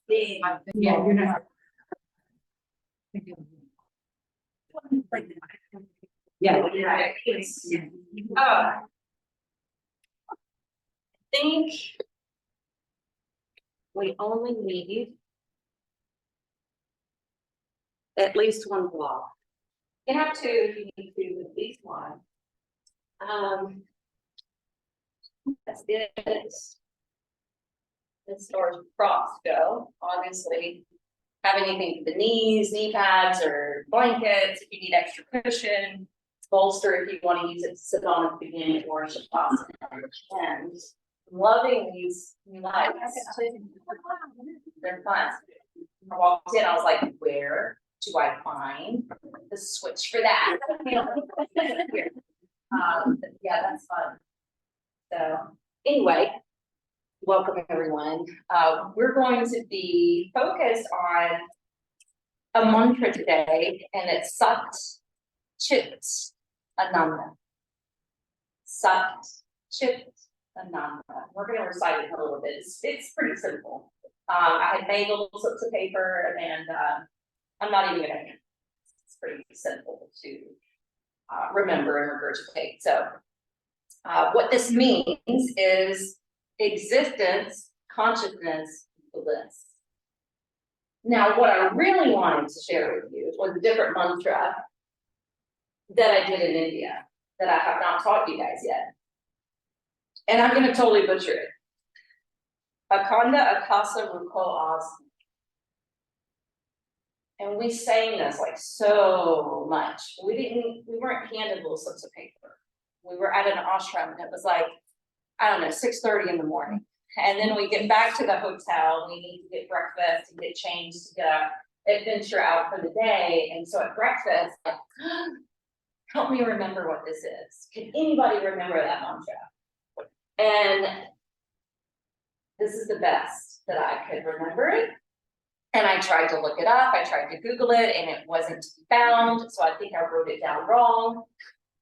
Yeah, you're not. Yeah. I think we only need at least one block. You can have two if you need to, at least one. That's it. As far as props go, obviously, have anything for the knees, knee pads, or blankets if you need extra cushion, bolster if you want to use it to sit on at the beginning or shavasana at the end. Loving these new lights. They're fun. I walked in, I was like, where do I find the switch for that? Yeah, that's fun. So anyway, welcome everyone. We're going to be focused on a mantra today, and it's Sat Chit Ananda. Sat Chit Ananda. We're going to recite it a little bit. It's pretty simple. I had made little slips of paper, and I'm not even going to. It's pretty simple to remember and regurgitate. So, what this means is existence, consciousness, bliss. Now, what I really wanted to share with you was a different mantra that I did in India that I have not taught you guys yet. And I'm going to totally butcher it. Akanda Akasa Ruko Asana. And we sang this like so much. We weren't handed little slips of paper. We were at an ashram and it was like, I don't know, 6:30 in the morning. And then we get back to the hotel, we need to get breakfast and get changed to go adventure out for the day. And so at breakfast, like, help me remember what this is. Can anybody remember that mantra? And this is the best that I could remember it. And I tried to look it up, I tried to Google it, and it wasn't found. So I think I wrote it down wrong.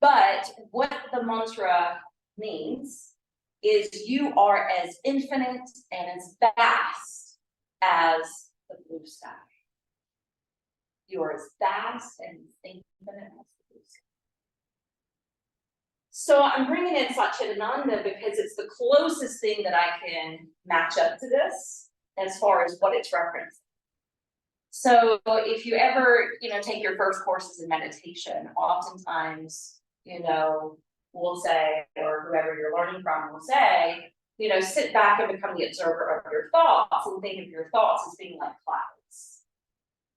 But what the mantra means is you are as infinite and as vast as the blue sky. You are as vast and infinite as the blue sky. So I'm bringing in Sat Chit Ananda because it's the closest thing that I can match up to this as far as what it's referencing. So if you ever, take your first courses in meditation, oftentimes, we'll say, or whoever you're learning from will say, sit back and become the observer of your thoughts and think of your thoughts as being like clouds.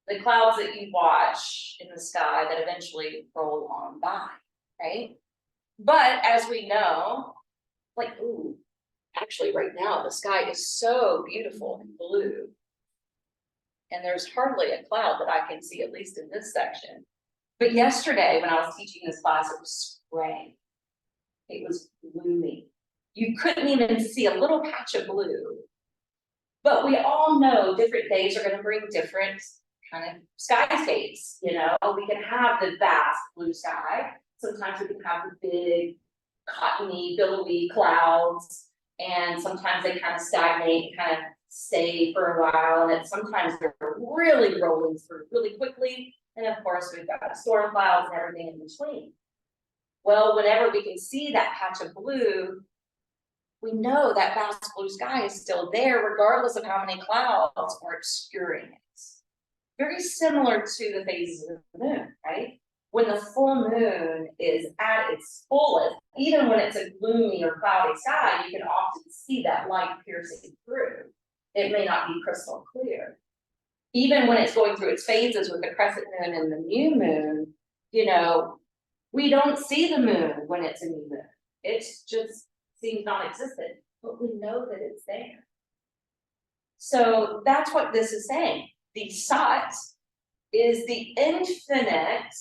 The clouds that you watch in the sky that eventually roll on by, right? But as we know, actually right now the sky is so beautiful and blue. And there's hardly a cloud that I can see, at least in this section. But yesterday when I was teaching this class, it was gray. It was gloomy. You couldn't even see a little patch of blue. But we all know different days are going to bring different kind of skyscapes. We can have the vast blue sky. Sometimes we can have the big, cottony, billowy clouds. And sometimes they kind of stagnate, kind of stay for a while. And then sometimes they're really rolling through really quickly. And of course, we've got storm clouds and everything in between. Well, whenever we can see that patch of blue, we know that vast blue sky is still there, regardless of how many clouds are obscuring it. Very similar to the phases of the moon, right? When the full moon is at its fullest, even when it's a gloomy or cloudy sky, you can often see that light piercing through. It may not be crystal clear. Even when it's going through its phases with the crescent moon and the new moon, we don't see the moon when it's a new moon. It just seems non-existent, but we know that it's there. So that's what this is saying. The Sat is the infinite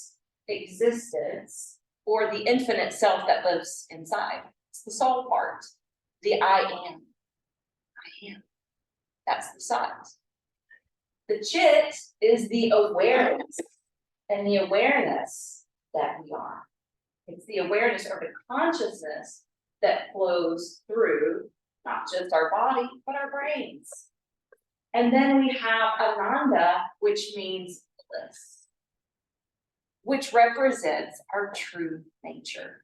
existence, or the infinite self that lives inside. It's the soul part, the I am. I am. That's the Sat. The Chit is the awareness, and the awareness that we are. It's the awareness or the consciousness that flows through not just our body, but our brains. And then we have Ananda, which means bliss, which represents our true nature.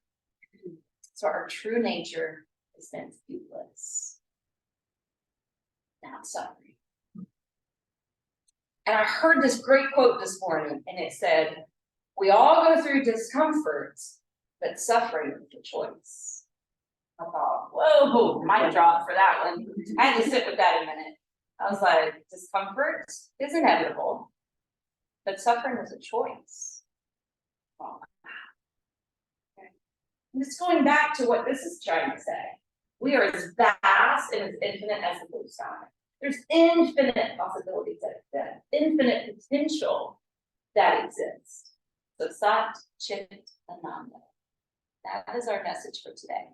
So our true nature is meant to be bliss, not suffering. And I heard this great quote this morning, and it said, we all go through discomforts, but suffering is the choice. I thought, whoa, mic drop for that one. I had to sit with that a minute. I was like, discomfort is inevitable, but suffering is a choice. Oh. Okay. And it's going back to what this is trying to say. We are as vast and as infinite as the blue sky. There's infinite possibilities that exist, infinite potential that exists. So Sat, Chit, Ananda. That is our message for today.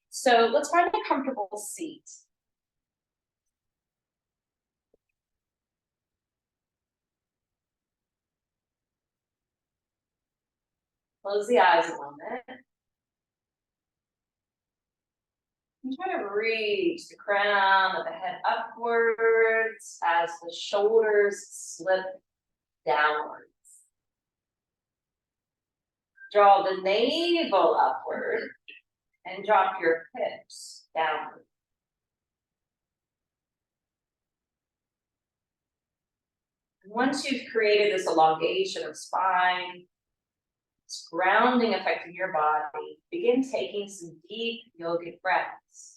So let's find a comfortable seat. Close the eyes a moment. And try to reach the crown of the head upwards as the shoulders slip downwards. Draw the navel upward and drop your hips downward. Once you've created this elongation of spine, this grounding effect in your body, begin taking some deep yogic breaths.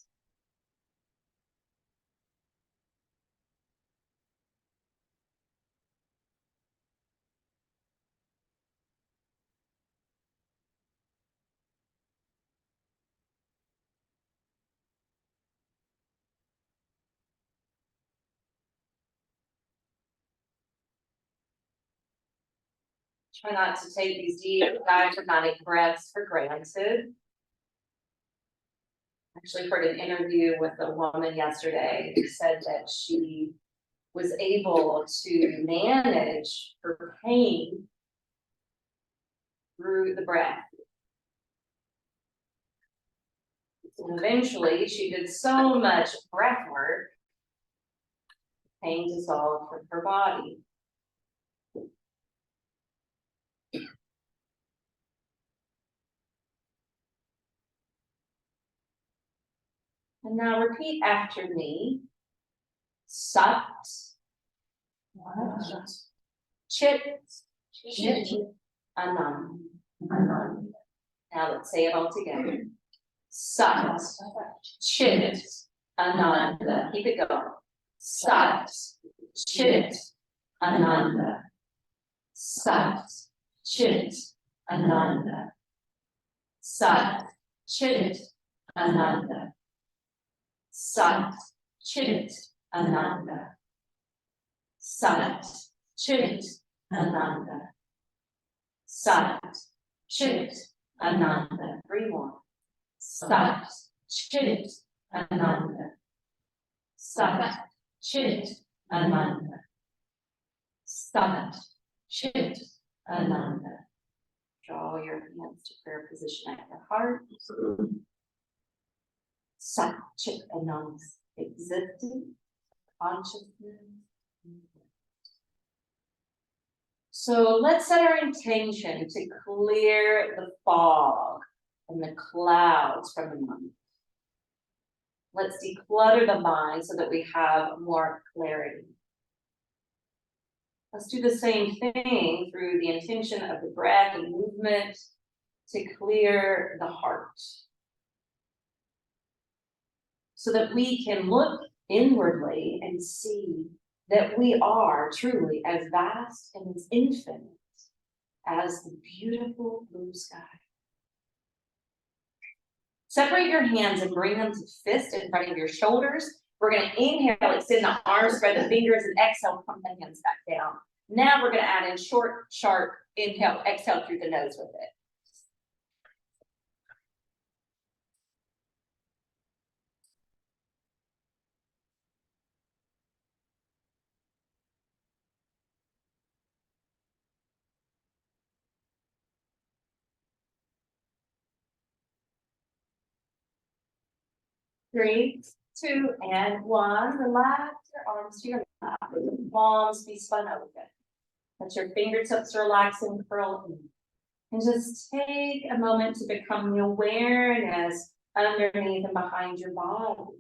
Try not to take these deep diaphragmatic breaths for granted. I actually heard an interview with a woman yesterday who said that she was able to manage her pain through the breath. And eventually she did so much breath work, pain dissolved from her body. And now repeat after me. Sat, Chit, Ananda. Now let's say it all together. Sat, Chit, Ananda. Keep it going. Sat, Chit, Ananda. Sat, Chit, Ananda. Sat, Chit, Ananda. Sat, Chit, Ananda. Sat, Chit, Ananda. Sat, Chit, Ananda. 3 more. Sat, Chit, Ananda. Sat, Chit, Ananda. Sat, Chit, Ananda. Draw your hands to prayer position at your heart. Sat, Chit, Ananda. Existing consciousness. So let's set our intention to clear the fog and the clouds from the mind. Let's declutter the mind so that we have more clarity. Let's do the same thing through the intention of the breath and movement to clear the heart, so that we can look inwardly and see that we are truly as vast and as infinite as the beautiful blue sky. Separate your hands and bring them to fist in front of your shoulders. We're going to inhale, extend the arms, spread the fingers, and exhale, come the hands back down. Now we're going to add in short, sharp inhale, exhale through the nose with it. 3, 2, and 1. Relax your arms to your lap. Let the palms be spun open. Let your fingertips relax and curl in. And just take a moment to become the awareness underneath and behind your body.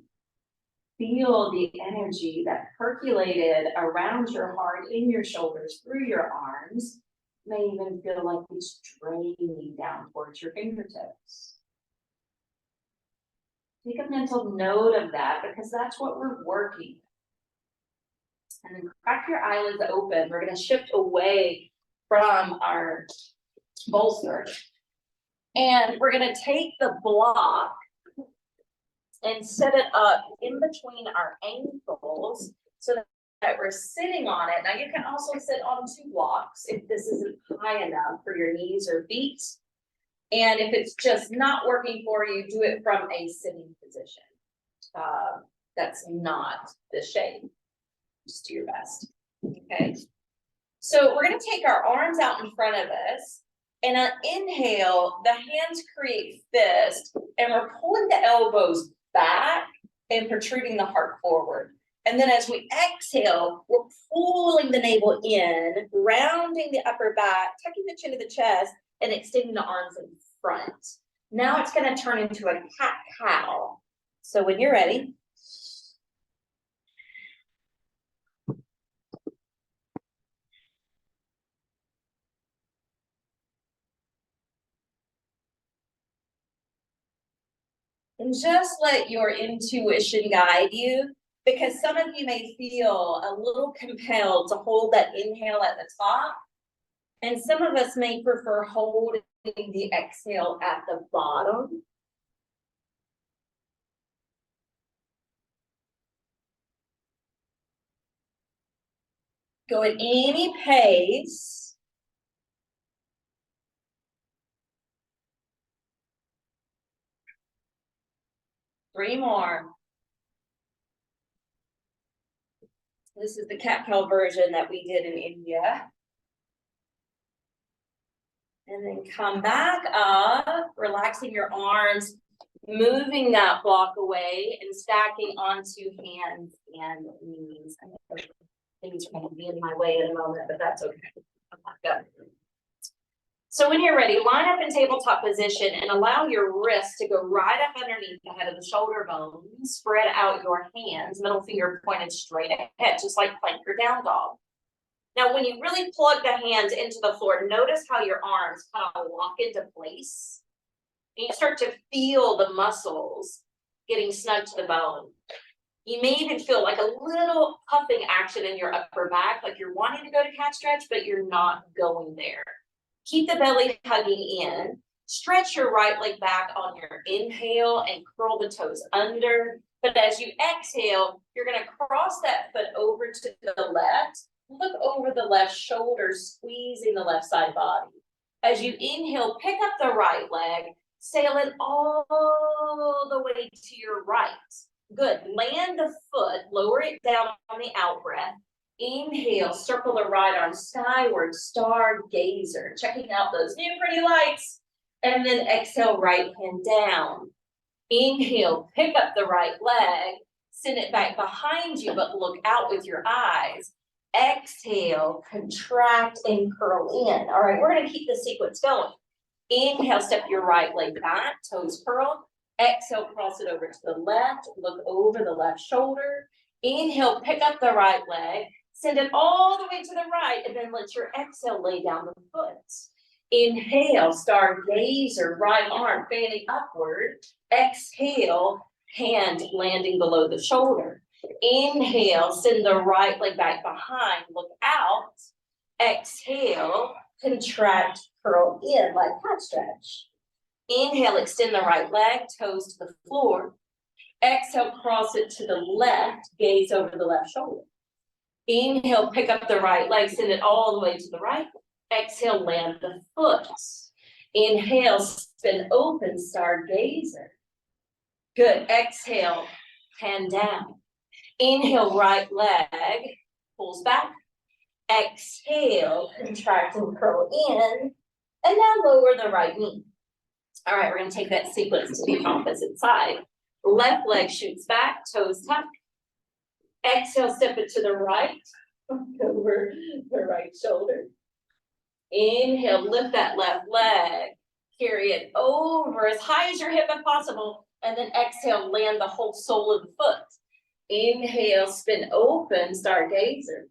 Feel the energy that percolated around your heart, in your shoulders, through your arms. You may even feel like it's draining down towards your fingertips. Take a mental note of that because that's what we're working. And then crack your eyelids open. We're going to shift away from our bolster. And we're going to take the block and set it up in between our ankles so that we're sitting on it. Now you can also sit on 2 blocks if this isn't high enough for your knees or feet. And if it's just not working for you, do it from a sitting position. That's not the shape. Just do your best. Okay. So we're going to take our arms out in front of us. And on inhale, the hands create fist, and we're pulling the elbows back and protruding the heart forward. And then as we exhale, we're pulling the navel in, rounding the upper back, tucking the chin to the chest, and extending the arms in front. Now it's going to turn into a cat-cow. So when you're ready, and just let your intuition guide you, because some of you may feel a little compelled to hold that inhale at the top, and some of us may prefer holding the exhale at the bottom. Go at any pace. Three more. This is the cat-cow version that we did in India. And then come back up, relaxing your arms, moving that block away and stacking onto hands and knees. I know things are going to be in my way in a moment, but that's okay. Good. So when you're ready, line up in tabletop position and allow your wrists to go right up underneath the head of the shoulder bone. Spread out your hands, middle finger pointed straight ahead, just like plank or down dog. Now, when you really plug the hands into the floor, notice how your arms kind of lock into place. And you start to feel the muscles getting snug to the bone. You may even feel like a little puffing action in your upper back, like you're wanting to go to cat stretch, but you're not going there. Keep the belly hugging in. Stretch your right leg back on your inhale and curl the toes under. But as you exhale, you're going to cross that foot over to the left. Look over the left shoulder, squeezing the left side body. As you inhale, pick up the right leg, sail it all the way to your right. Good. Land the foot, lower it down on the out breath. Inhale, circle the right arm skyward, stargazer, checking out those new pretty lights. And then exhale, right hand down. Inhale, pick up the right leg, send it back behind you, but look out with your eyes. Exhale, contract and curl in. All right, we're going to keep the sequence going. Inhale, step your right leg back, toes curl. Exhale, cross it over to the left, look over the left shoulder. Inhale, pick up the right leg, send it all the way to the right, and then let your exhale lay down the foot. Inhale, stargazer, right arm fanning upward. Exhale, hand landing below the shoulder. Inhale, send the right leg back behind, look out. Exhale, contract, curl in like cat stretch. Inhale, extend the right leg, toes to the floor. Exhale, cross it to the left, gaze over the left shoulder. Inhale, pick up the right leg, send it all the way to the right. Exhale, land the foot. Inhale, spin open, stargazer. Good. Exhale, hand down. Inhale, right leg pulls back. Exhale, contract and curl in. And now lower the right knee. All right, we're going to take that sequence to the opposite side. Left leg shoots back, toes tuck. Exhale, step it to the right, over the right shoulder. Inhale, lift that left leg, carry it over as high as your hip if possible, and then exhale, land the whole sole of the foot. Inhale, spin open, stargazer.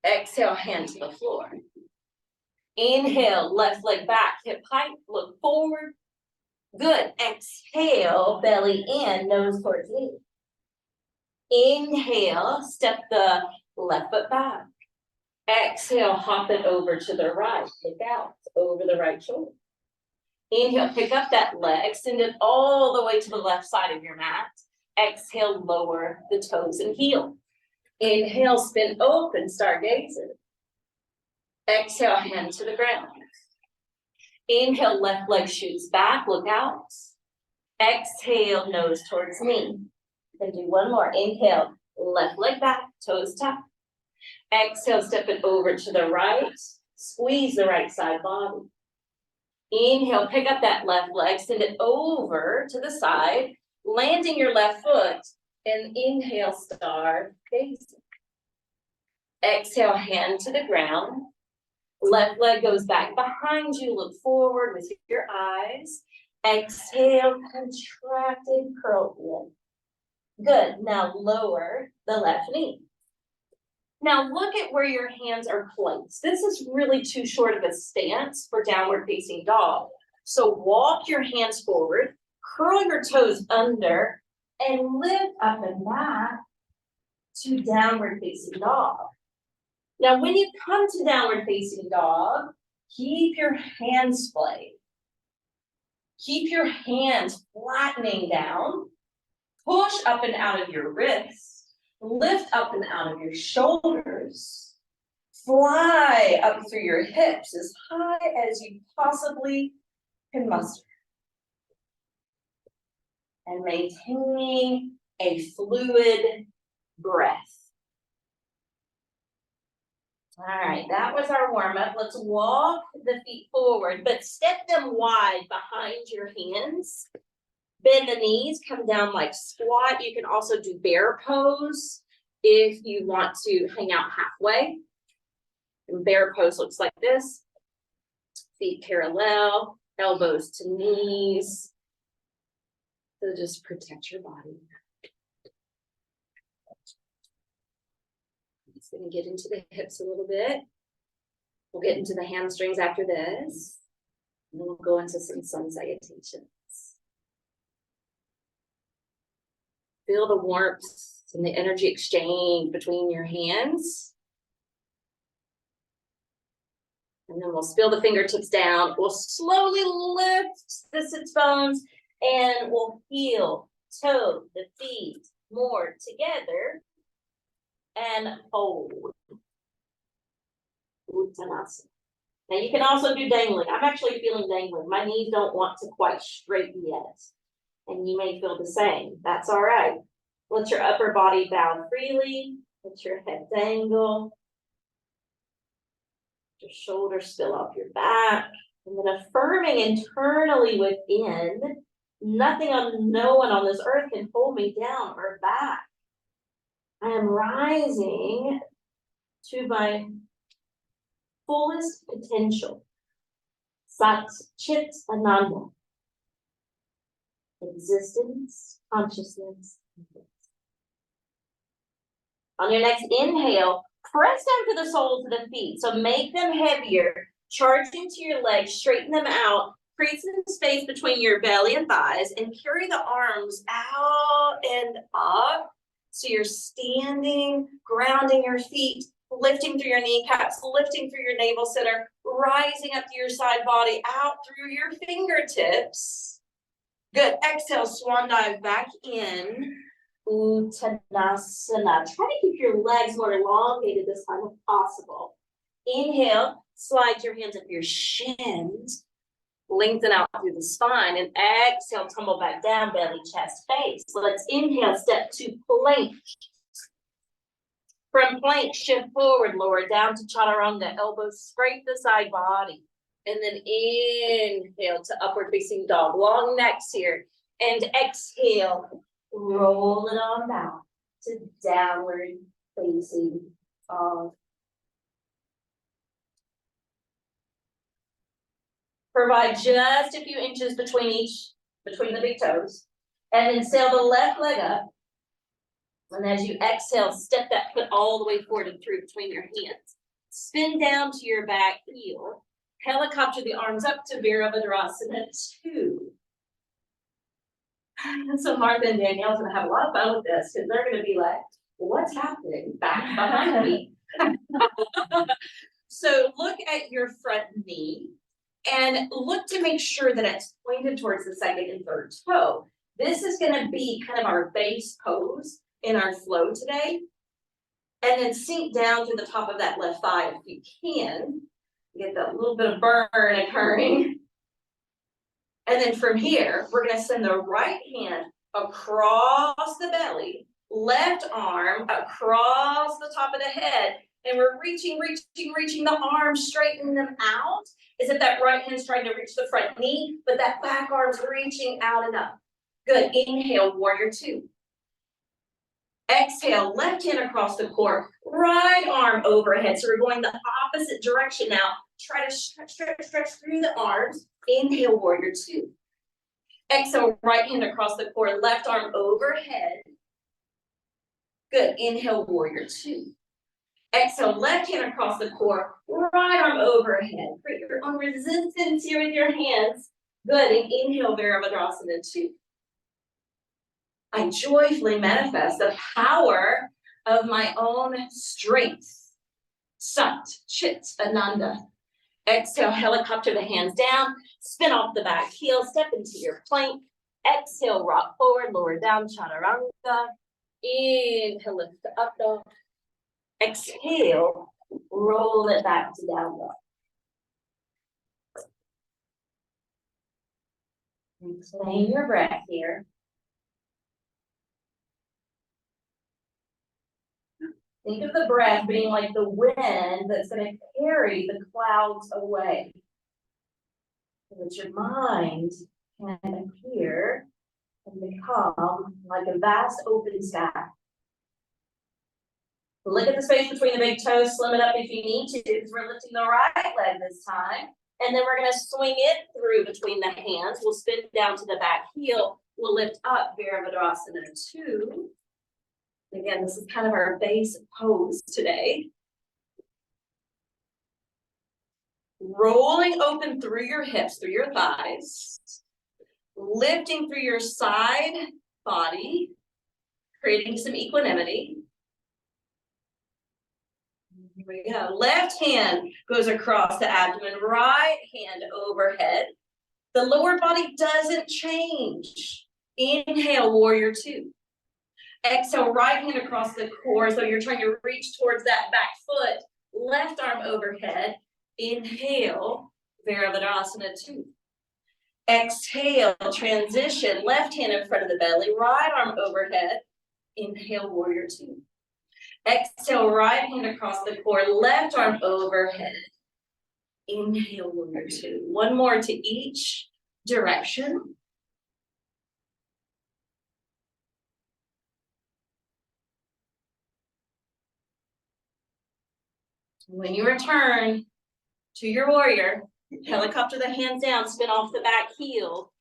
Exhale, hand to the floor. Inhale, left leg back, hip height, look forward. Good. Exhale, belly in, nose towards knee. Inhale, step the left foot back. Exhale, hop it over to the right. Look out over the right shoulder. Inhale, pick up that leg, send it all the way to the left side of your mat. Exhale, lower the toes and heel. Inhale, spin open, stargazer. Exhale, hand to the ground. Inhale, left leg shoots back, look out. Exhale, nose towards knee. Then do one more. Inhale, left leg back, toes tuck. Exhale, step it over to the right. Squeeze the right side body. Inhale, pick up that left leg, send it over to the side, landing your left foot, and inhale, stargazer. Exhale, hand to the ground. Left leg goes back behind you, look forward with your eyes. Exhale, contracted, curl in. Good, now lower the left knee. Now look at where your hands are placed. This is really too short of a stance for downward facing dog. So walk your hands forward, curl your toes under, and lift up and back to downward facing dog. Now, when you come to downward facing dog, keep your hands splayed. Keep your hands flattening down. Push up and out of your wrists. Lift up and out of your shoulders. Fly up through your hips as high as you possibly can muster. And maintaining a fluid breath. All right, that was our warm-up. Let's walk the feet forward, but step them wide behind your hands. Bend the knees, come down like squat. You can also do bear pose if you want to hang out halfway. And bear pose looks like this. Feet parallel, elbows to knees. So just protect your body. It's going to get into the hips a little bit. We'll get into the hamstrings after this. And then we'll go into some sun salutations. Feel the warmth and the energy exchange between your hands. And then we'll spill the fingertips down. We'll slowly lift the sits bones and we'll heel, toe, the feet more together. And fold. Uttanasana. Now you can also do dangling. I'm actually feeling dangling. My knees don't want to quite straighten yet. And you may feel the same. That's all right. Let your upper body bow freely. Let your head dangle. Your shoulders spill off your back. And then affirming internally within, nothing on no one on this earth can hold me down or back. I am rising to my fullest potential. Chit Ananda. Existence, consciousness, and bliss. On your next inhale, press down to the soles of the feet. So make them heavier. Charge into your legs, straighten them out. Create some space between your belly and thighs and carry the arms out and up. So you're standing, grounding your feet, lifting through your kneecaps, lifting through your navel center, rising up to your side body, out through your fingertips. Good. Exhale, swan dive back in. Uttanasana. Try to keep your legs more elongated this time if possible. Inhale, slide your hands up your shins. Lengthen out through the spine and exhale, tumble back down, belly, chest, face. Let's inhale, step to plank. From plank, shift forward, lower down to chaturanga, elbows scrape the side body. And then inhale to upward facing dog, long necks here. And exhale, roll it on down to downward facing dog. Provide just a few inches between the big toes. And then sail the left leg up. And as you exhale, step that foot all the way forward and through between your hands. Spin down to your back heel. Helicopter the arms up to Virabhadrasana 2. So Martha and Danielle's gonna have a lot of fun with this because they're gonna be like, what's happening back behind me? So look at your front knee and look to make sure that it's pointed towards the second and third toe. This is gonna be kind of our base pose in our flow today. And then sink down to the top of that left thigh if you can. Get that little bit of burn occurring. And then from here, we're gonna send the right hand across the belly, left arm across the top of the head, and we're reaching the arms, straightening them out, as if that right hand's trying to reach the front knee, but that back arm's reaching out and up. Good, inhale, warrior 2. Exhale, left hand across the core, right arm overhead. So we're going the opposite direction now. Try to stretch through the arms. Inhale, warrior 2. Exhale, right hand across the core, left arm overhead. Good, inhale, warrior 2. Exhale, left hand across the core, right arm overhead. Create your own resistance here with your hands. Good, and inhale, Virabhadrasana 2. I joyfully manifest the power of my own strength. Sat, Chit Ananda. Exhale, helicopter the hands down, spin off the back heel, step into your plank. Exhale, rock forward, lower down, chaturanga. Inhale, lift the up dog. Exhale, roll it back to down dog. Reclaim your breath here. Think of the breath being like the wind that's going to carry the clouds away. So that your mind can appear and become like a vast open sky. Look at the space between the big toes, slim it up if you need to, because we're lifting the right leg this time. And then we're going to swing it through between the hands. We'll spin down to the back heel. We'll lift up Virabhadrasana 2. Again, this is kind of our base pose today. Rolling open through your hips, through your thighs. Lifting through your side body, creating some equanimity. Here we go. Left hand goes across the abdomen, right hand overhead. The lower body doesn't change. Inhale, warrior 2. Exhale, right hand across the core, so you're trying to reach towards that back foot. Left arm overhead. Inhale, Virabhadrasana 2. Exhale, transition, left hand in front of the belly, right arm overhead. Inhale, warrior 2. Exhale, right hand across the core, left arm overhead. Inhale, warrior 2. One more to each direction. When you return to your warrior, helicopter the hands down, spin off the back heel.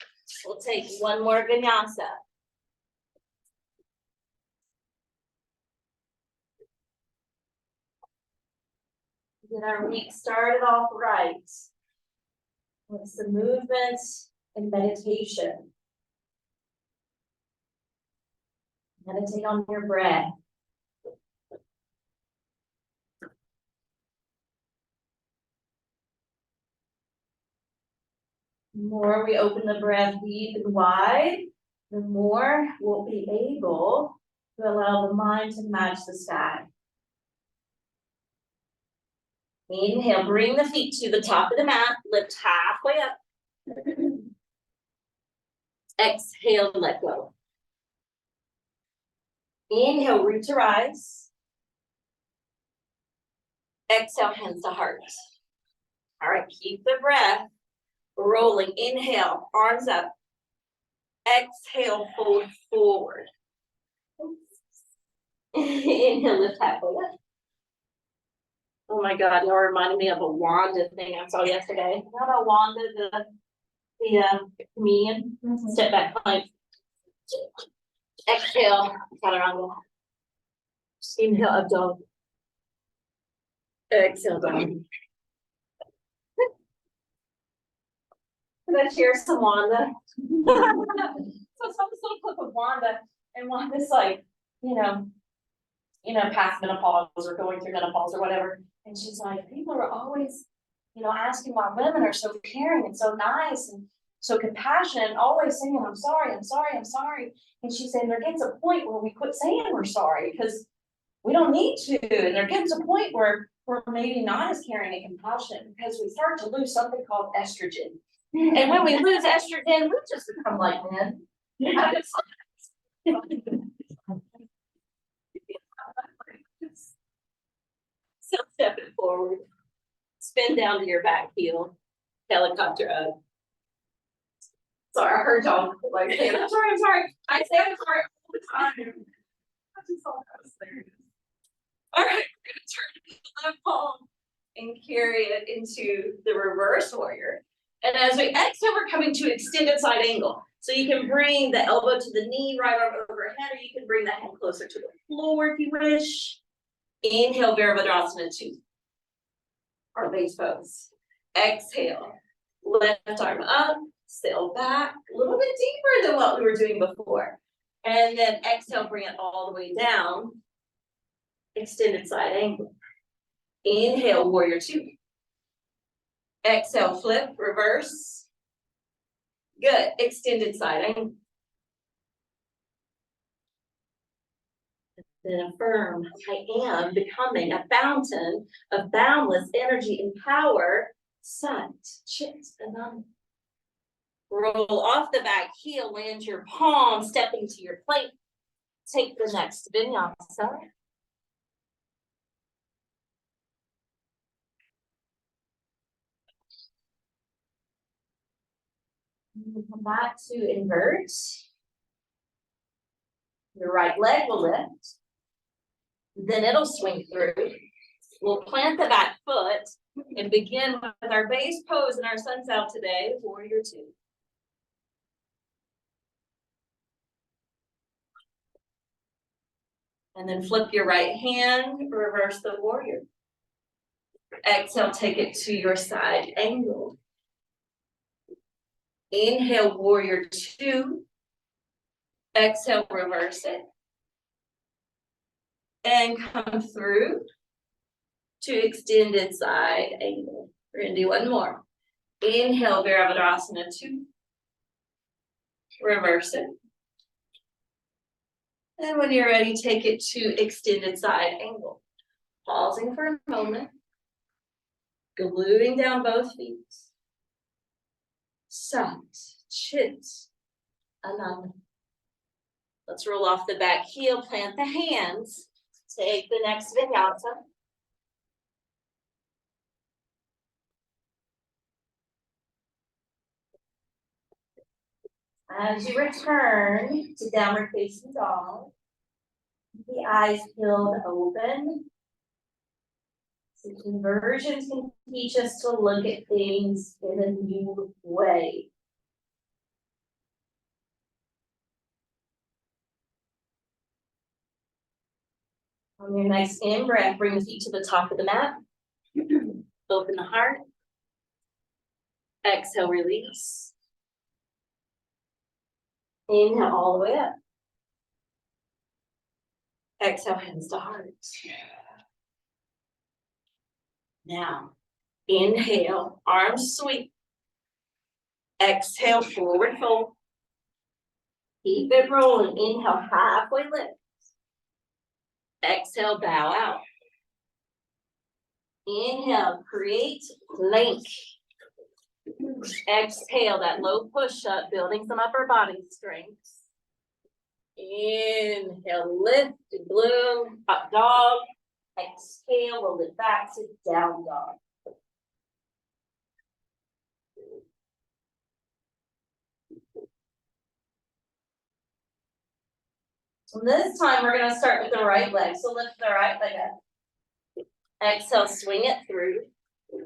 We'll take one more vinyasa. Get our week started off right with some movement and meditation. Meditate on your breath. The more we open the breath deep and wide, the more we'll be able to allow the mind to match the sky. Inhale, bring the feet to the top of the mat, lift halfway up. Exhale, let go. Inhale, root to rise. Exhale, hands to heart. All right, keep the breath rolling. Inhale, arms up. Exhale, fold forward. Inhale, lift halfway up. Oh my God, y'all reminded me of a Wanda thing I saw yesterday. You know about Wanda, the comedian? Step back plank. Exhale, chaturanga. Inhale, up dog. Exhale, dog. Can I share some Wanda? So some little clip of Wanda, and Wanda's like, past menopause or going through menopause or whatever. And she's like, people are always, asking why women are so caring and so nice and so compassionate, and always saying, I'm sorry, I'm sorry, I'm sorry. And she said, there gets a point where we quit saying we're sorry because we don't need to. And there gets a point where we're maybe not as caring and compassionate because we start to lose something called estrogen. And when we lose estrogen, we just become like men. So step it forward, spin down to your back heel, helicopter up. Sorry, I heard y'all like saying, I'm sorry. I say I'm sorry all the time. I just thought that was hilarious. All right, we're gonna turn the left palm and carry it into the reverse warrior. And as we exhale, we're coming to extended side angle. So you can bring the elbow to the knee, right arm overhead, or you can bring the head closer to the floor if you wish. Inhale, Virabhadrasana 2. Our base pose. Exhale, left arm up, sail back, a little bit deeper than what we were doing before. And then exhale, bring it all the way down. Extended side angle. Inhale, warrior 2. Exhale, flip, reverse. Good, extended side angle. Then affirm, I am becoming a fountain of boundless energy and power. Sat, Chit Ananda. Roll off the back heel, land your palm, step into your plank. Take the next vinyasa. Come back to invert. Your right leg will lift. Then it'll swing through. We'll plant the back foot and begin with our base pose in our sun's out today, warrior 2. And then flip your right hand, reverse the warrior. Exhale, take it to your side angle. Inhale, warrior 2. Exhale, reverse it. And come through to extended side angle. We're gonna do one more. Inhale, Virabhadrasana 2. Reverse it. And when you're ready, take it to extended side angle. Pausing for a moment. Gluing down both feet. Sat, Chit Ananda. Let's roll off the back heel, plant the hands. Take the next vinyasa. As you return to downward facing dog, the eyes peeled open. So conversions can teach us to look at things in a new way. On your next in-breath, bring the feet to the top of the mat. Open the heart. Exhale, release. Inhale all the way up. Exhale, hands to heart. Now, inhale, arms sweep. Exhale, forward fold. Keep it rolling. Inhale, halfway lift. Exhale, bow out. Inhale, create plank. Exhale, that low push-up, building some upper body strength. Inhale, lift and bloom, up dog. Exhale, roll it back to down dog. So this time we're gonna start with the right leg. So lift the right leg up. Exhale, swing it through.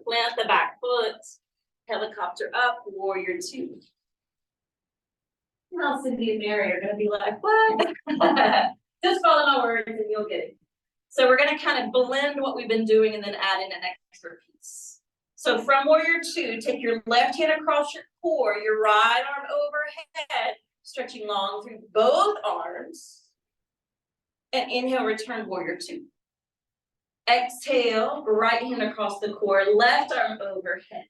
Plant the back foot. Helicopter up, warrior two. Now Cindy and Mary are gonna be like, what? Just follow my words and you'll get it. So we're gonna kind of blend what we've been doing and then add in an extra piece. So from warrior two, take your left hand across your core, your right arm overhead, stretching long through both arms. And inhale, return warrior two. Exhale, right hand across the core, left arm overhead.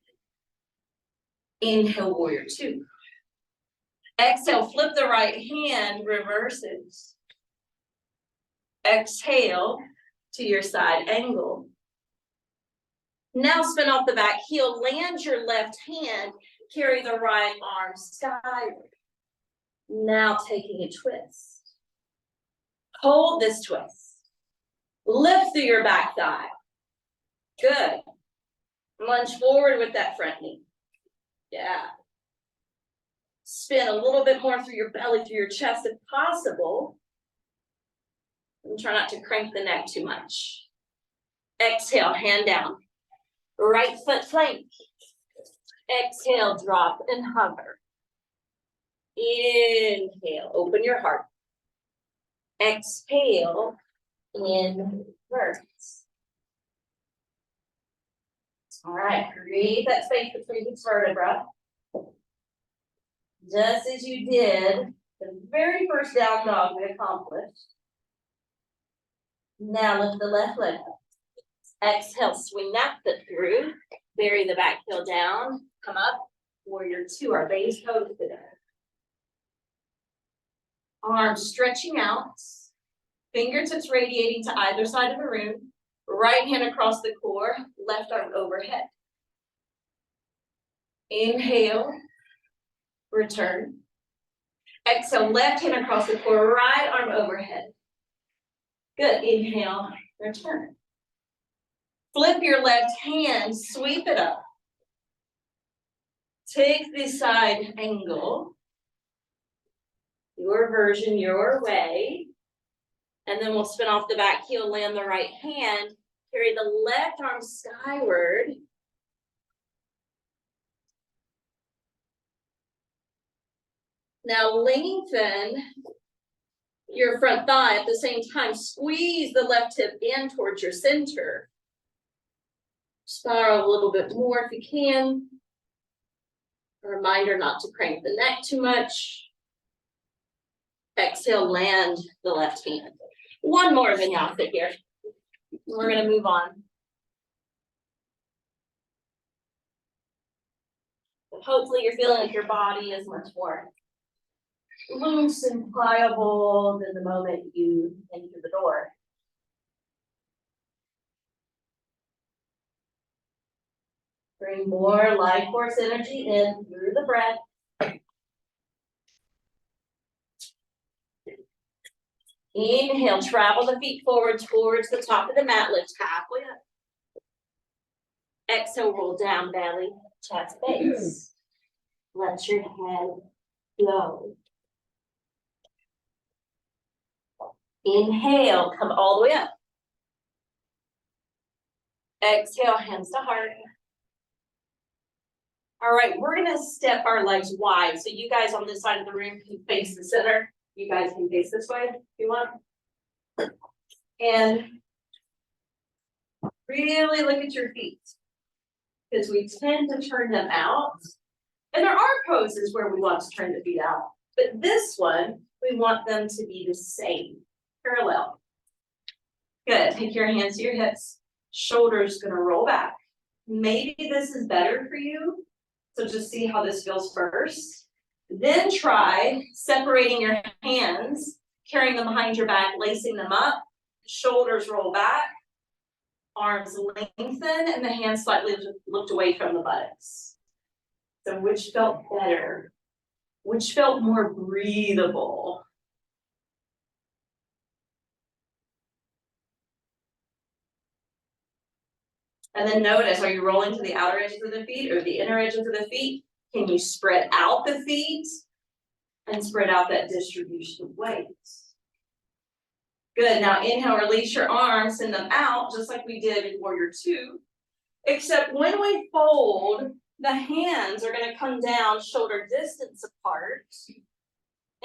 Inhale, warrior two. Exhale, flip the right hand, reverses. Exhale to your side angle. Now spin off the back heel, land your left hand, carry the right arm skyward. Now taking a twist. Hold this twist. Lift through your back thigh. Good. Lunge forward with that front knee. Yeah. Spin a little bit more through your belly, through your chest if possible. And try not to crank the neck too much. Exhale, hand down. Right foot plank. Exhale, drop and hover. Inhale, open your heart. Exhale, invert. All right, create that space between each vertebra. Just as you did the very first down dog we accomplished. Now lift the left leg up. Exhale, swing that foot through. Bury the back heel down. Come up. Warrior two, our base pose today. Arms stretching out. Fingertips radiating to either side of the room. Right hand across the core. Left arm overhead. Inhale. Return. Exhale, left hand across the core. Right arm overhead. Good. Inhale. Return. Flip your left hand, sweep it up. Take the side angle. Your version, your way. And then we'll spin off the back heel, land the right hand, carry the left arm skyward. Now lengthen your front thigh at the same time. Squeeze the left hip in towards your center. Spiral a little bit more if you can. A reminder not to crank the neck too much. Exhale, land the left hand. One more vinyasa here. We're gonna move on. But hopefully you're feeling like your body is much more loose and pliable than the moment you enter the door. Bring more life force energy in through the breath. Inhale, travel the feet forward towards the top of the mat, lift halfway up. Exhale, roll down belly, chest base. Let your head go. Inhale, come all the way up. Exhale, hands to heart. All right, we're gonna step our legs wide. So you guys on this side of the room can face the center. You guys can face this way if you want. And really look at your feet. Because we tend to turn them out. And there are poses where we want to turn the feet out. But this one, we want them to be the same, parallel. Good, take your hands to your hips. Shoulders gonna roll back. Maybe this is better for you. So just see how this feels first. Then try separating your hands, carrying them behind your back, lacing them up. Shoulders roll back. Arms lengthen and the hands slightly looked away from the buttocks. So which felt better? Which felt more breathable? And then notice, are you rolling to the outer edges of the feet or the inner edges of the feet? Can you spread out the feet and spread out that distribution of weight? Good, now inhale, release your arms, send them out, just like we did in Warrior Two. Except when we fold, the hands are gonna come down shoulder distance apart.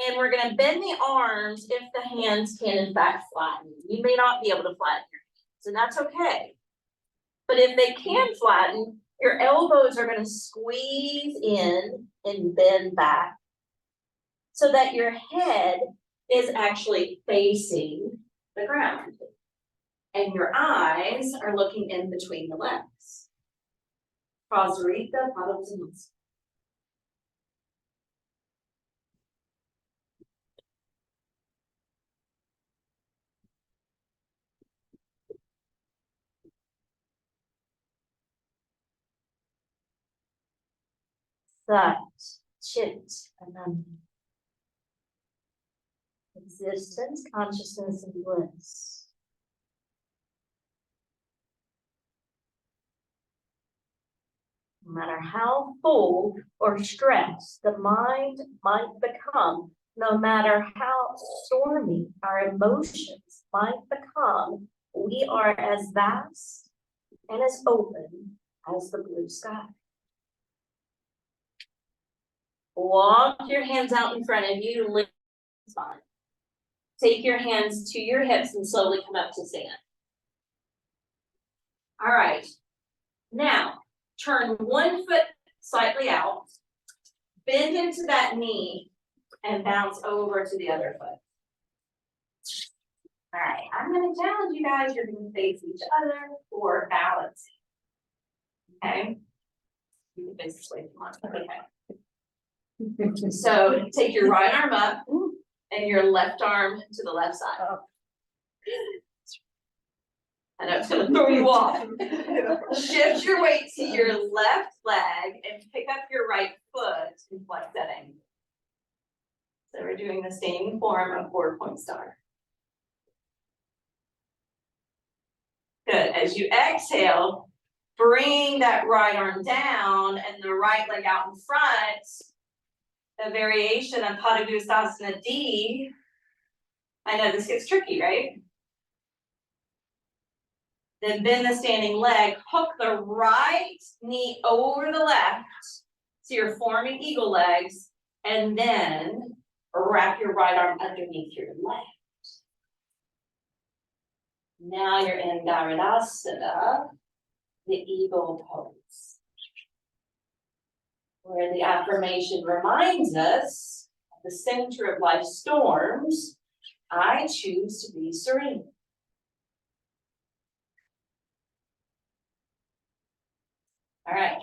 And we're gonna bend the arms if the hands can in fact flatten. You may not be able to flatten your hands, and that's okay. But if they can flatten, your elbows are gonna squeeze in and bend back so that your head is actually facing the ground. And your eyes are looking in between the legs. Prasarita Padottanasana. Sat, Chit Ananda. Existence, consciousness, and bliss. No matter how full or stressed the mind might become, no matter how stormy our emotions might become, we are as vast and as open as the blue sky. Walk your hands out in front of you, lift the spine. Take your hands to your hips and slowly come up to stand. All right, now turn one foot slightly out, bend into that knee, and bounce over to the other foot. All right, I'm gonna challenge you guys, you're gonna face each other for balancing. Okay? You can face this way if you want, okay. So take your right arm up and your left arm to the left side. I know it's gonna throw you off. Shift your weight to your left leg and pick up your right foot and flex that angle. So we're doing the same form of 4-point star. Good, as you exhale, bring that right arm down and the right leg out in front. A variation of Padangusthasana D. I know this gets tricky, right? Then bend the standing leg, hook the right knee over the left. So you're forming eagle legs, and then wrap your right arm underneath your leg. Now you're in Dharanasana, the eagle pose, where the affirmation reminds us, at the center of life's storms, I choose to be serene. All right,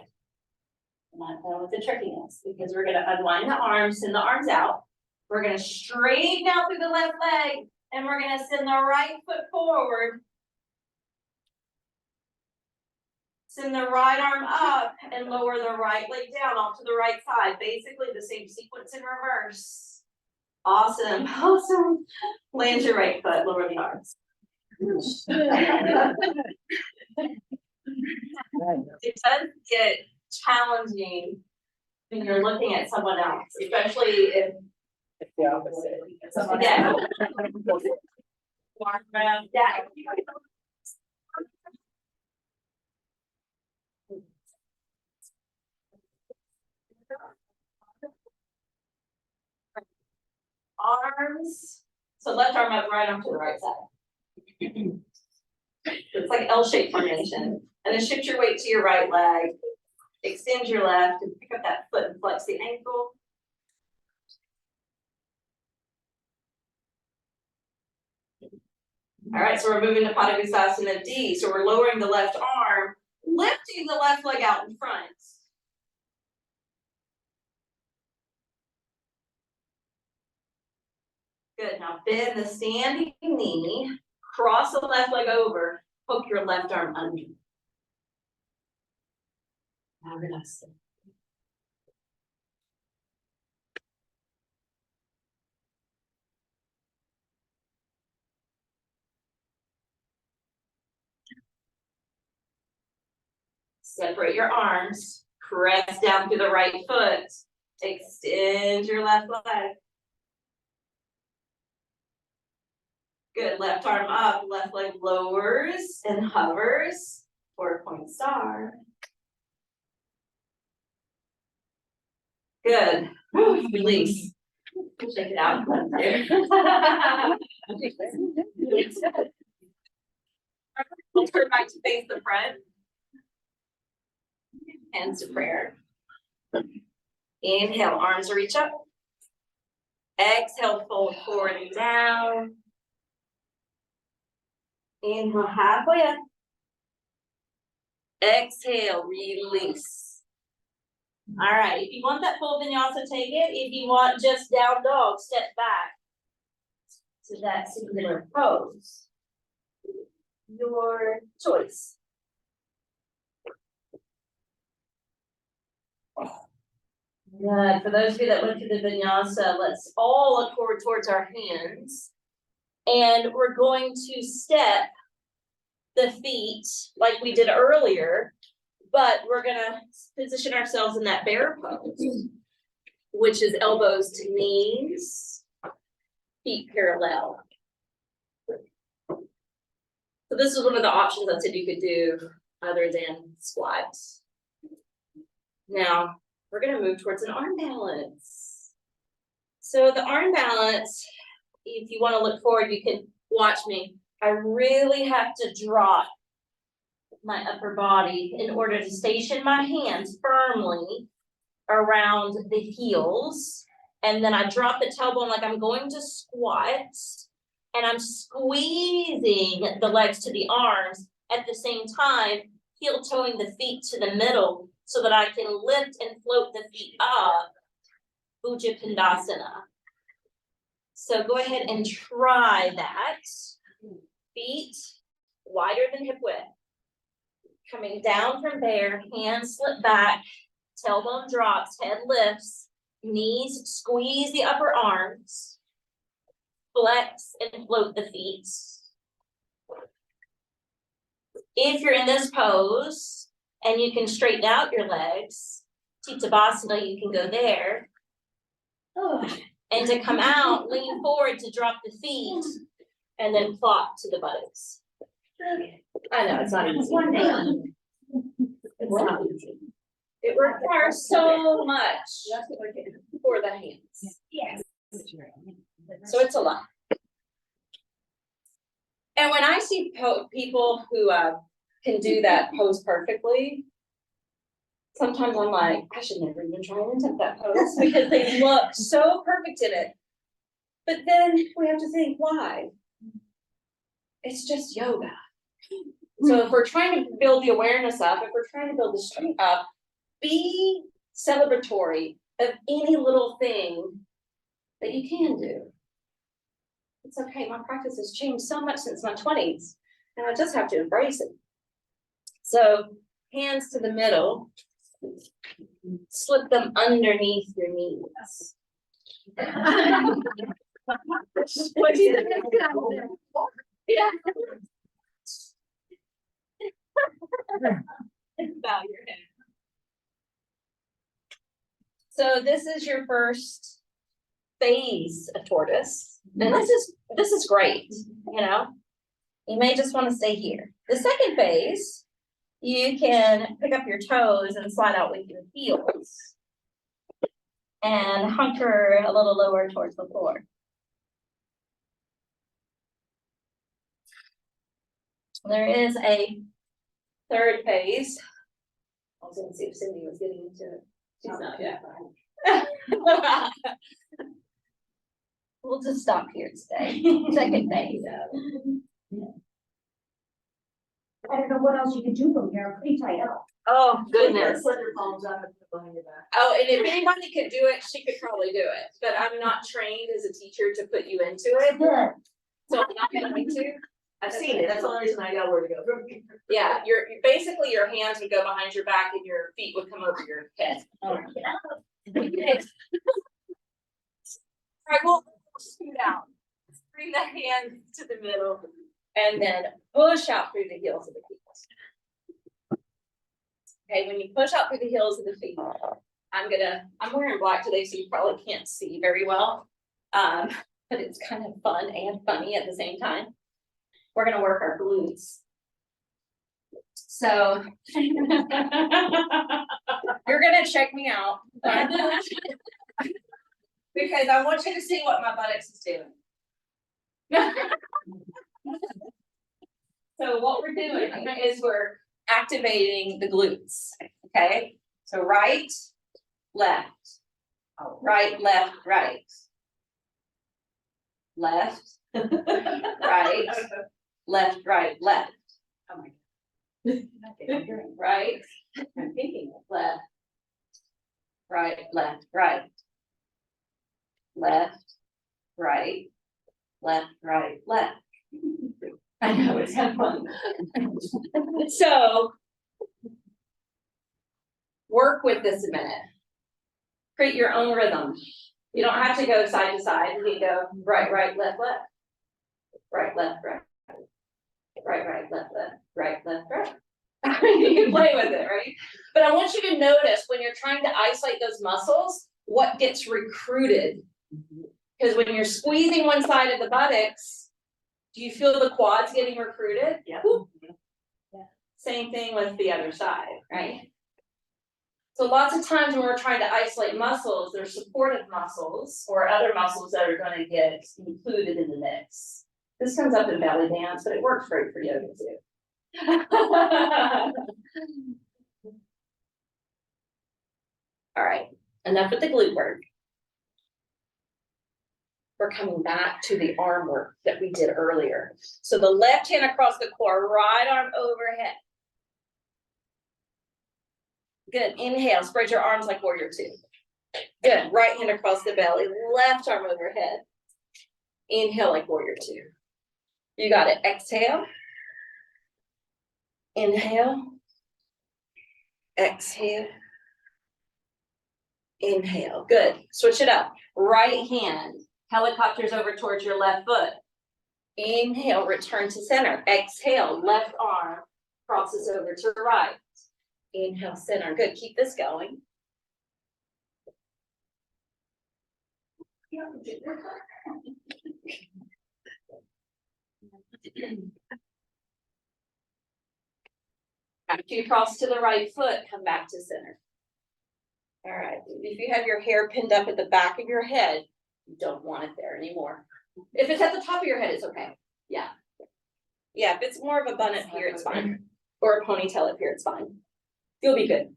I'm not done with the trickiness because we're gonna unwind the arms, send the arms out. We're gonna straighten out through the left leg and we're gonna send the right foot forward. Send the right arm up and lower the right leg down off to the right side. Basically the same sequence in reverse. Awesome, awesome. Land your right foot, lower the arms. It does get challenging when you're looking at someone else, especially if It's the opposite. someone else. Yeah. Arms, so left arm up, right arm to the right side. It's like L-shaped formation. And then shift your weight to your right leg. Extend your left and pick up that foot and flex the ankle. All right, so we're moving to Padangusthasana D. So we're lowering the left arm, lifting the left leg out in front. Good, now bend the standing knee, cross the left leg over, hook your left arm under. Now relax. Separate your arms, press down through the right foot, extend your left leg. Good, left arm up, left leg lowers and hovers, 4-point star. Good, release. Shake it out. We'll turn back to face the front. Hands to prayer. Inhale, arms reach up. Exhale, fold forward and down. Inhale, halfway up. Exhale, release. All right, if you want that full vinyasa, take it. If you want just down dog, step back to that singular pose. Your choice. Good. For those of you that went through the vinyasa, let's all look forward towards our hands. And we're going to step the feet like we did earlier, but we're gonna position ourselves in that bear pose, which is elbows to knees, feet parallel. So this is one of the options I said you could do other than squats. Now, we're gonna move towards an arm balance. So the arm balance, if you wanna look forward, you can watch me. I really have to drop my upper body in order to station my hands firmly around the heels. And then I drop the tailbone like I'm going to squat. And I'm squeezing the legs to the arms at the same time, heel toeing the feet to the middle so that I can lift and float the feet up, Ujjayi. So go ahead and try that. Feet wider than hip width. Coming down from there, hands slip back, tailbone drops, head lifts, knees squeeze the upper arms. Flex and float the feet. If you're in this pose and you can straighten out your legs, Chitabasana, you can go there. And to come out, lean forward to drop the feet and then plop to the buttocks. I know, it's not easy. It's not easy. It requires so much for the hands. Yes. So it's a lot. And when I see people who can do that pose perfectly, sometimes I'm like, I should never even try and attempt that pose because they look so perfect in it. But then we have to think, why? It's just yoga. So if we're trying to build the awareness up, if we're trying to build the strength up, be celebratory of any little thing that you can do. It's okay, my practice has changed so much since my 20s, and I just have to embrace it. So hands to the middle, slip them underneath your knees. What do you think? Yeah. Bow your head. So this is your first phase of tortoise, and this is great. You know, you may just want to stay here. The second phase, you can pick up your toes and slide out with your heels, and hunker a little lower towards the floor. There is a third phase. I was going to see if Cindy was getting into it. She's not yet. We'll just stop here today. Second phase. I don't know what else you could do from here, I'm pretty tight up. Oh, goodness. Put your palms up and put behind your back. Oh, and if anybody could do it, she could probably do it. But I'm not trained as a teacher to put you into it. Good. So I'm not going to. I've seen it, that's the only reason I know where to go. Yeah, basically your hands would go behind your back and your feet would come over your head. All right, we'll scoot out. Bring the hands to the middle and then push out through the heels of the feet. Okay, when you push out through the heels of the feet, I'm wearing black today, so you probably can't see very well. but it's kind of fun and funny at the same time. We're gonna work our glutes. So. You're gonna check me out. Because I want you to see what my buttocks is doing. So what we're doing is we're activating the glutes, okay? So right, left, right, left, right. Left, right, left, right, left. Oh my God. Right, I'm thinking left, right, left, right. Left, right, left, right, left. I know, it's kind of fun. So, work with this a minute. Create your own rhythm. You don't have to go side to side. You can go right, right, left, left. Right, left, right. Right, right, left, left. Right, left, right. You can play with it, right? But I want you to notice when you're trying to isolate those muscles, what gets recruited. Because when you're squeezing one side of the buttocks, do you feel the quads getting recruited? Yeah. Yeah. Same thing with the other side, right? So lots of times when we're trying to isolate muscles, there's supportive muscles or other muscles that are going to get included in the mix. This comes up in belly dance, but it works great for yoga too. All right, enough with the glute work. We're coming back to the arm work that we did earlier. So the left hand across the core, right arm overhead. Good, inhale, spread your arms like warrior two. Good, right hand across the belly, left arm overhead. Inhale like warrior two. You got it, exhale. Inhale. Exhale. Inhale, good, switch it up. Right hand, helicopters over towards your left foot. Inhale, return to center. Exhale, left arm crosses over to the right. Inhale, center. Good. Keep this going. After you cross to the right foot, come back to center. All right. If you have your hair pinned up at the back of your head, you don't want it there anymore. If it's at the top of your head, it's okay. Yeah. Yeah, if it's more of a bun up here, it's fine. Or a ponytail up here, it's fine. You'll be good.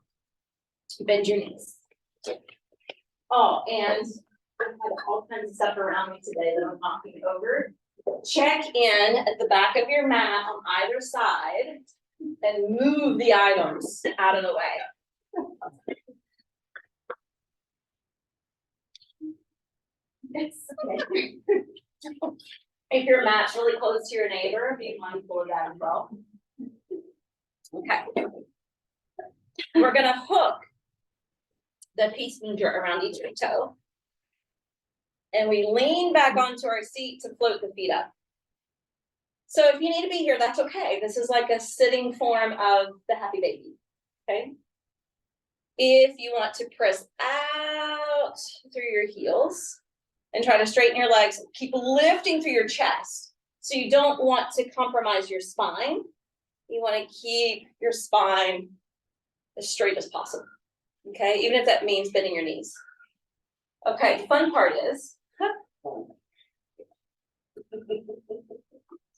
Bend your knees. Oh, and I have all kinds of stuff around me today that I'm knocking over. Check in at the back of your mat on either side and move the items out of the way. It's okay. If your mat's really close to your neighbor, be mindful of that as well. Okay. We're gonna hook the peace mudra around each toe. And we lean back onto our seat to float the feet up. So if you need to be here, that's okay. This is like a sitting form of the happy baby, okay? If you want to press out through your heels and try to straighten your legs, keep lifting through your chest. So you don't want to compromise your spine. You want to keep your spine as straight as possible, okay? Even if that means bending your knees. Okay, fun part is, So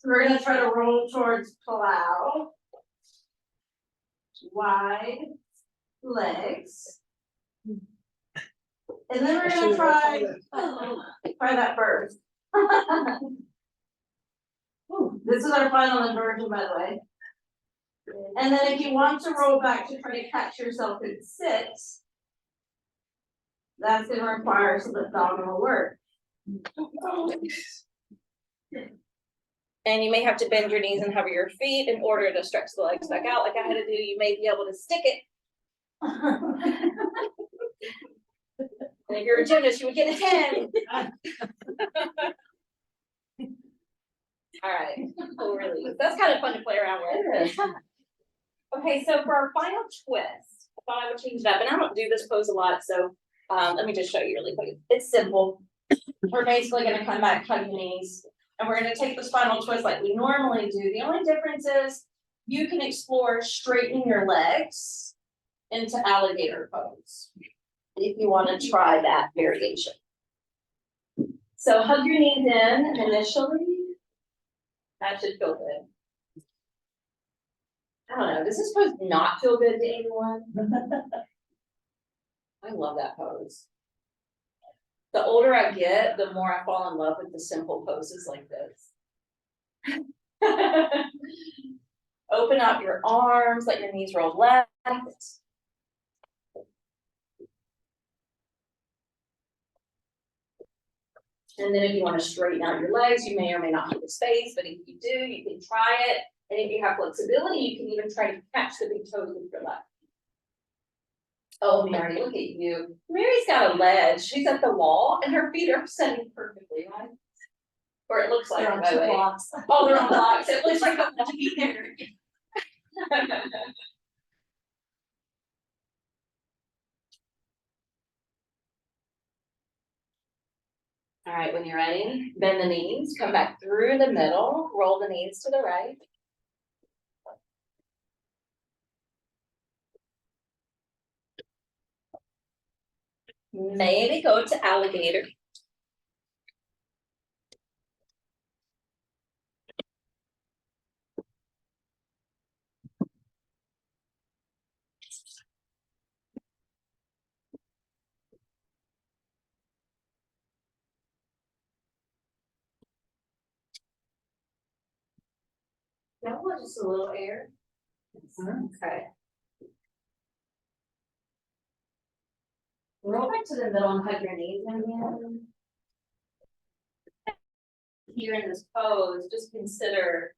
we're gonna try to roll towards plow. Wide legs. And then we're gonna try that first. Ooh, this is our final inversion, by the way. And then if you want to roll back to try to catch yourself in sit, that's gonna require some abdominal work. and you may have to bend your knees and hover your feet in order to stretch the legs back out like I had to do. You may be able to stick it. And if you're a gymnast, you would get a 10. All right, cool release. That's kind of fun to play around with. Okay, so for our final twist, I thought I would change it up, and I don't do this pose a lot, so let me just show you really quick. It's simple. We're basically gonna come back, hug your knees, and we're gonna take the spinal twist like we normally do. The only difference is you can explore straightening your legs into alligator pose if you want to try that variation. So hug your knees in initially. That should feel good. I don't know, does this pose not feel good to anyone? I love that pose. The older I get, the more I fall in love with the simple poses like this. Open up your arms, let your knees roll left. And then if you want to straighten out your legs, you may or may not have the space, but if you do, you can try it. And if you have flexibility, you can even try to catch the big toes with your left. Oh, Mary, look at you. Mary's got a ledge. She's at the wall and her feet are setting perfectly, right? Or it looks like, by the way. Oh, they're on blocks. It looks like I'm lucky there. All right, when you're ready, bend the knees, come back through the middle, roll the knees to the right. Maybe go to alligator. Now just a little air. Okay. Roll back to the middle and hug your knees in again. Here in this pose, just consider,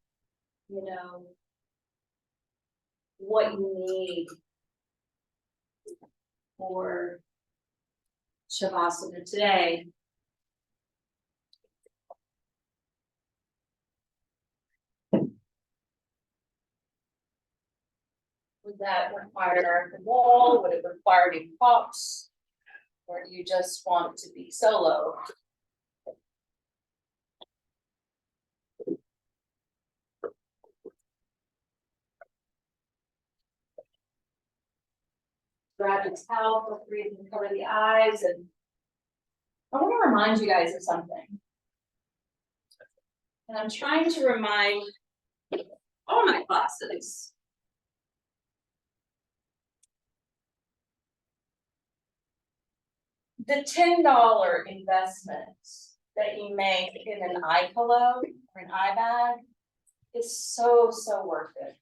you know, what you need for Shavasana today. Would that require the wall? Would it require new props? Or do you just want to be solo? Grab your towel, feel free to cover the eyes, and I want to remind you guys of something. And I'm trying to remind all my classes. The $10 investment that you make in an eye pillow or an eye bag is so, so worth it.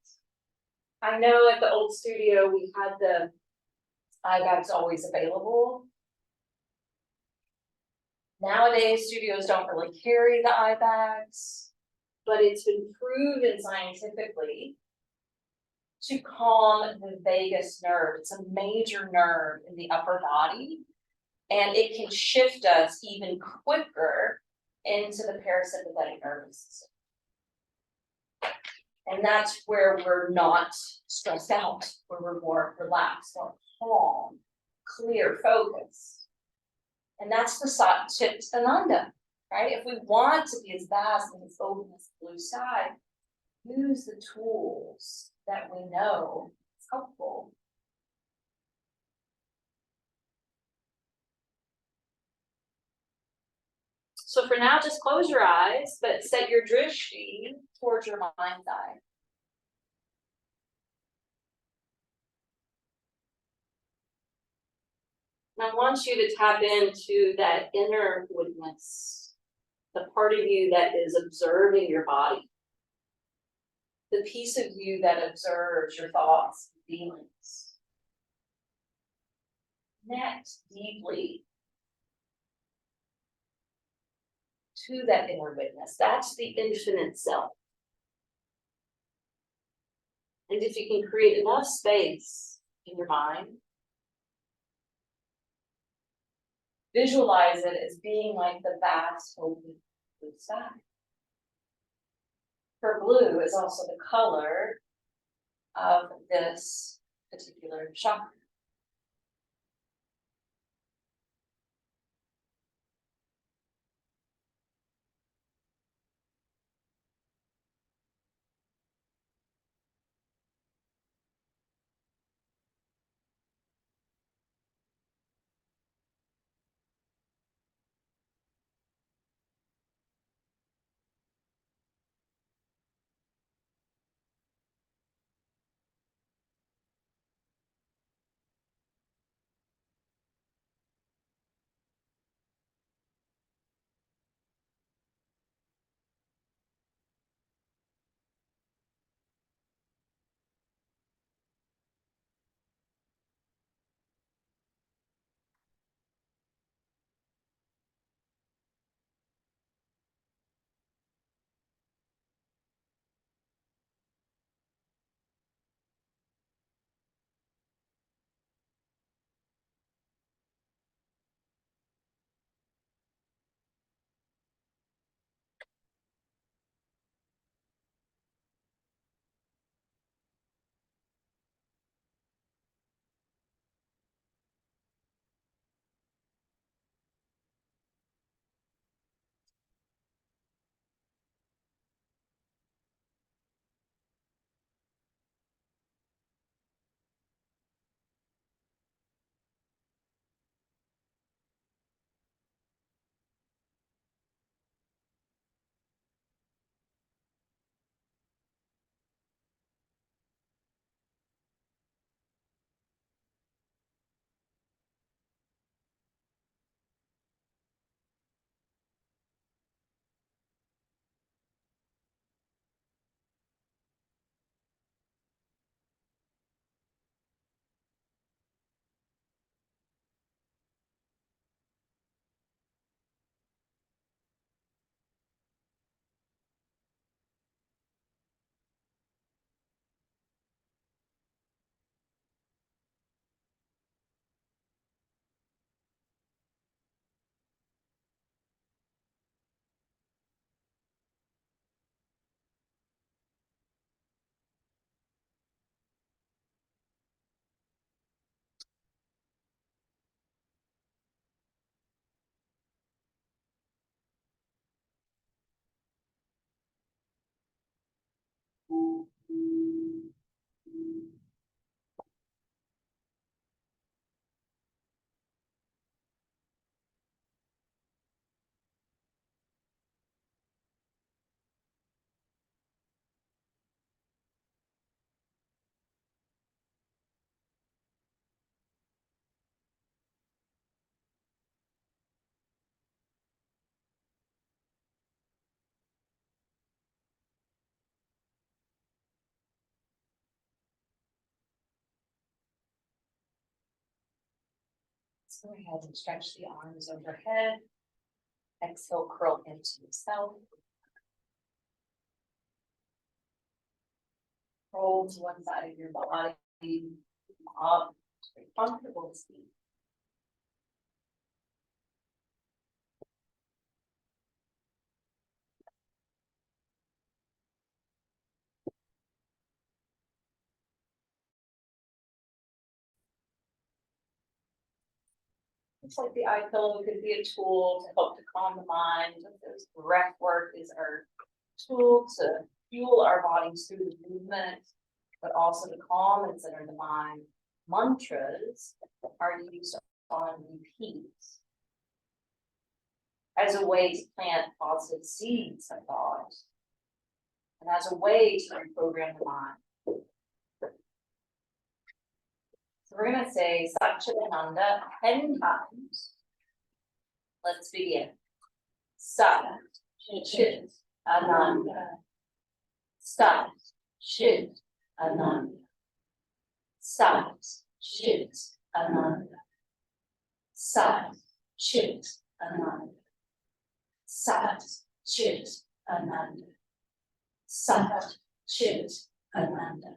I know at the old studio, we had the eye bags always available. Nowadays, studios don't really carry the eye bags, but it's been proven scientifically to calm the vagus nerve. It's a major nerve in the upper body, and it can shift us even quicker into the parasympathetic nervous system. And that's where we're not stressed out, where we're more relaxed, more calm, clear, focused. And that's the Chit Ananda, right? If we want to be as vast and as open as the blue sky, use the tools that we know is helpful. So for now, just close your eyes, but set your drishti towards your mind's eye. And I want you to tap into that inner witness, the part of you that is observing your body, the piece of you that observes your thoughts and feelings. Connect deeply to that inner witness. That's the infinite self. And if you can create enough space in your mind, visualize it as being like the vast open blue sky. For blue is also the color of this particular chakra. Go ahead and stretch the arms overhead. Exhale, curl into yourself. Roll to one side of your body, up, very comfortable seat. It's like the eye pillow could be a tool to help to calm the mind. This breath work is our tool to fuel our bodies through the movement, but also to calm and center the mind. Mantras are used on repeat as a way to plant positive seeds of thought and as a way to reprogram the mind. So we're gonna say Chit Ananda 10 times. Let's begin. Sat, Chit Ananda. Sat, Chit Ananda. Sat, Chit Ananda. Sat, Chit Ananda. Sat, Chit Ananda. Sat, Chit Ananda.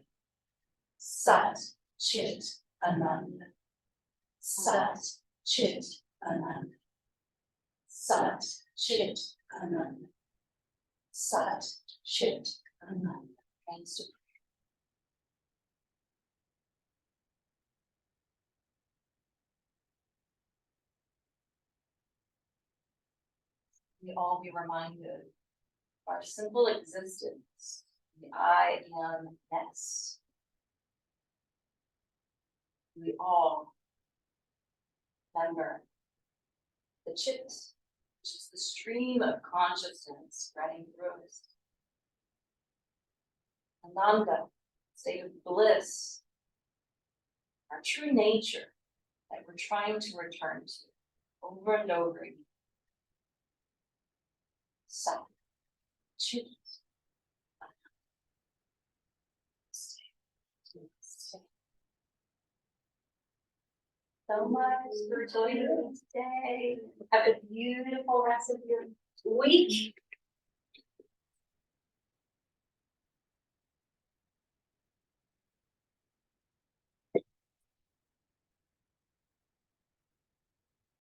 Sat, Chit Ananda. Sat, Chit Ananda. Sat, Chit Ananda. Sat, Chit Ananda. Thanks to we all be reminded of our simple existence, the I am-ness. We all remember the Chit, which is the stream of consciousness spreading through us. Ananda, state of bliss, our true nature that we're trying to return to over and over again. Sat, Chit, so much for joining us today. Have a beautiful rest of your week.